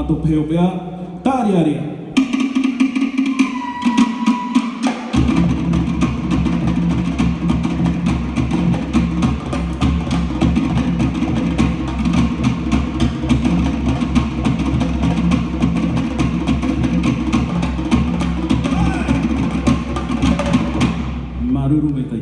또 배우야 따리아리. 마르로 메타이.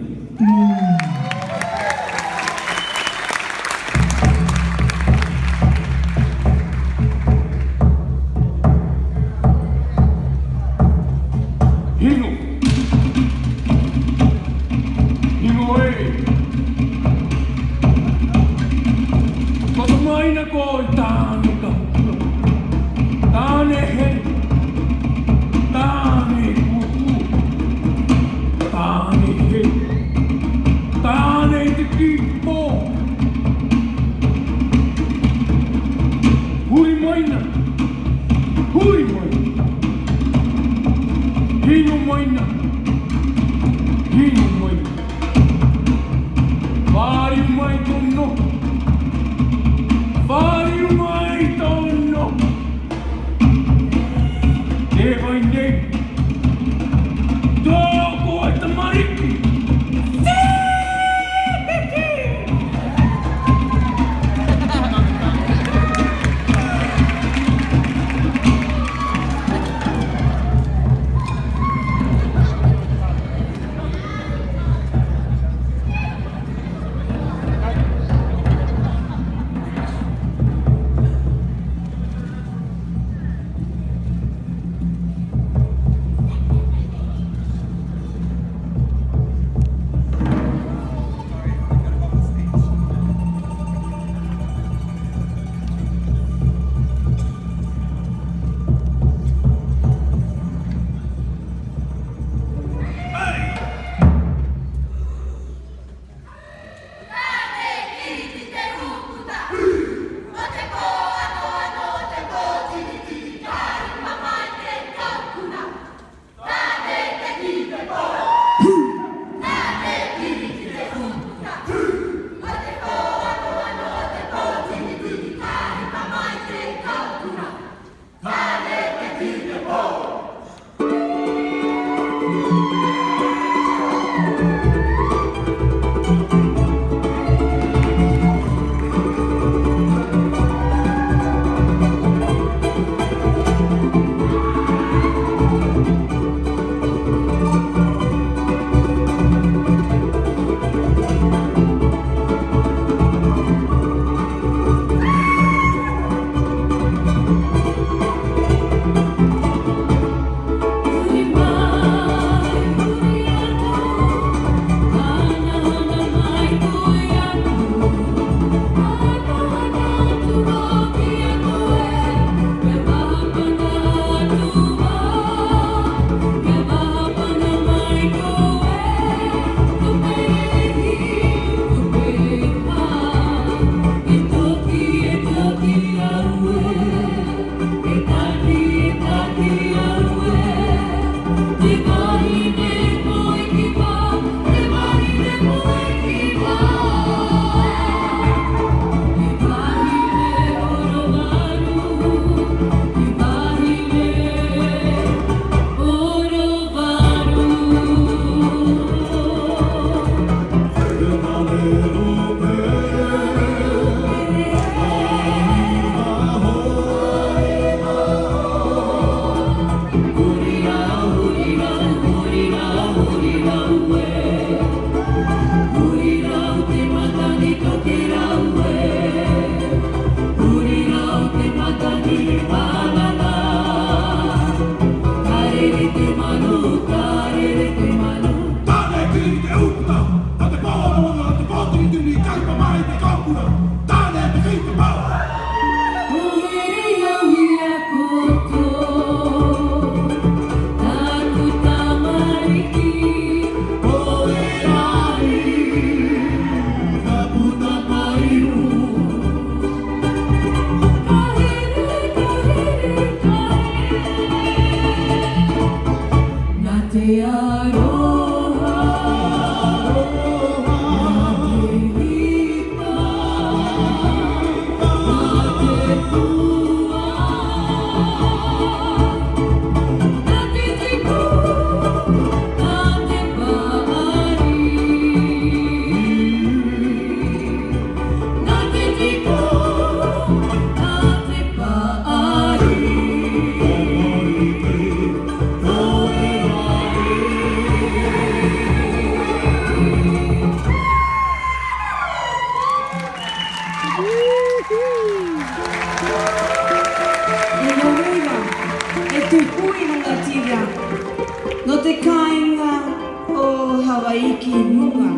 ki munga.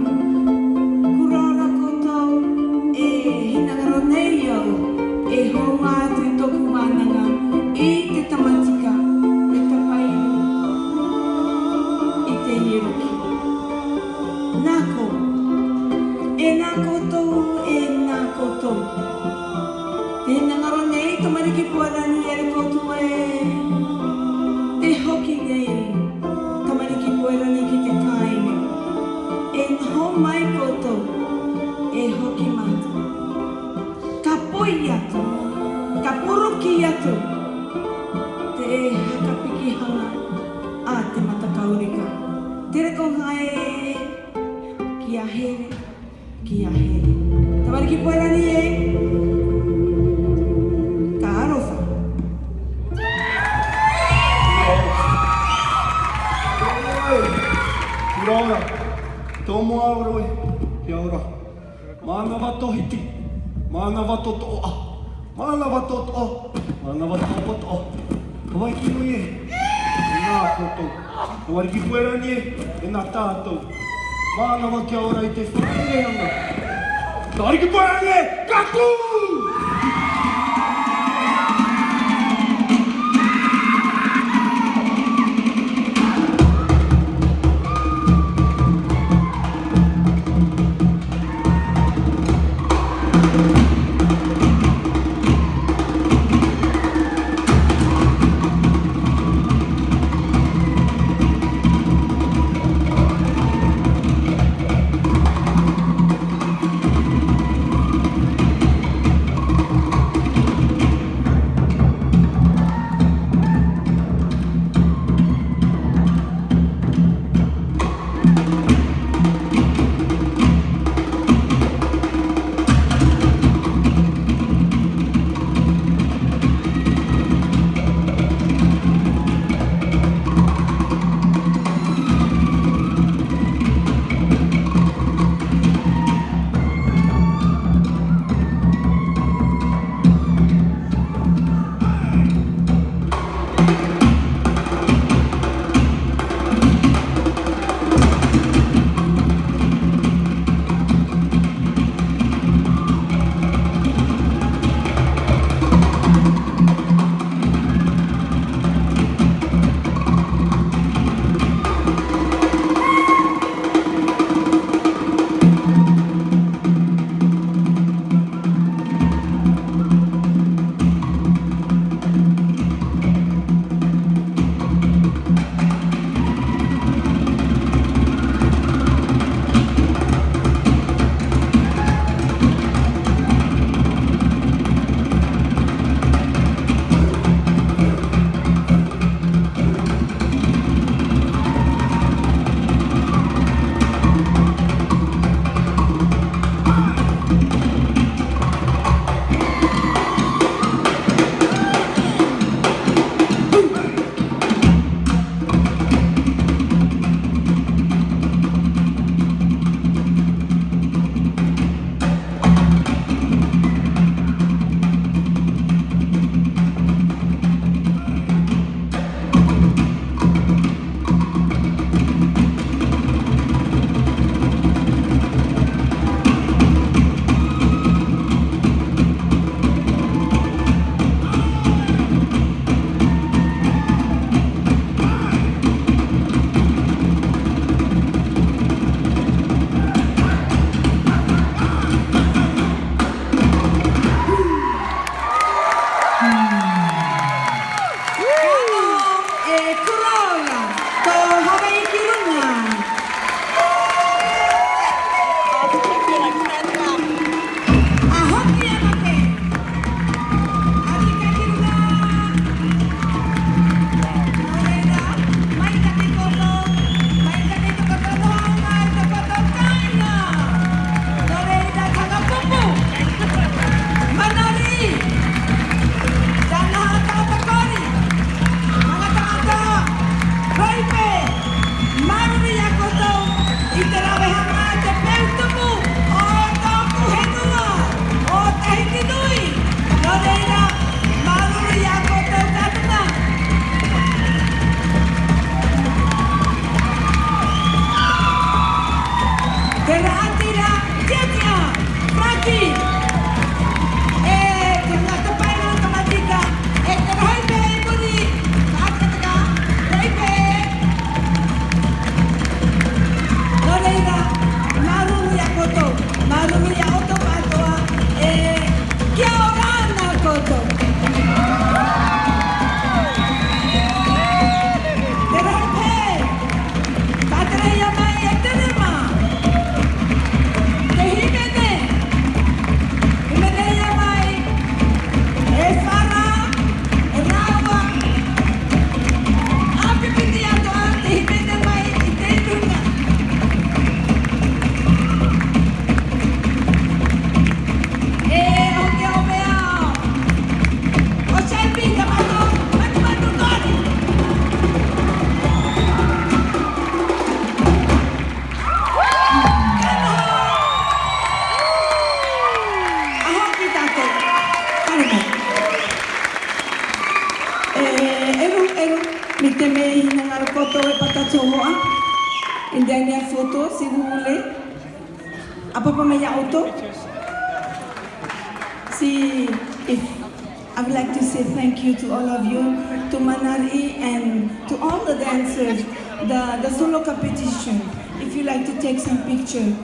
Kurara koutou e hinangaro nei au e honga atu i toku wānanga i te tamatika e tapai i te hiroki. Nā ko, e nā koutou, e nā koutou. Te hinangaro nei, tamariki puarani e re koutou e te hoki nei, tamariki puarani ki te kāinga. E nho mai koutou, e hoki mata. Ka poi atu, ka puruki atu, te hakapiki hanga a te matakaurika. Te reko hae, ki a here, ki a here. Tamariki puarani e, ka arosa. Ora, tomo auroi, kia ora. Mana wato hiti, mana wato toa, mana wato toa, mana wato toa. Kawai ki nui e, e nā koutou. Kawai ki puerani e nā tātou. Mana wa kia ora i te whakireanga. Kawai ki puerani e, kaku! may nangarkoto e patatsoa. And then your photo, si Hule. Apa pa may auto? If I would like to say thank you to all of you, to Manari and to all the dancers, the solo competition. If you like to take some picture.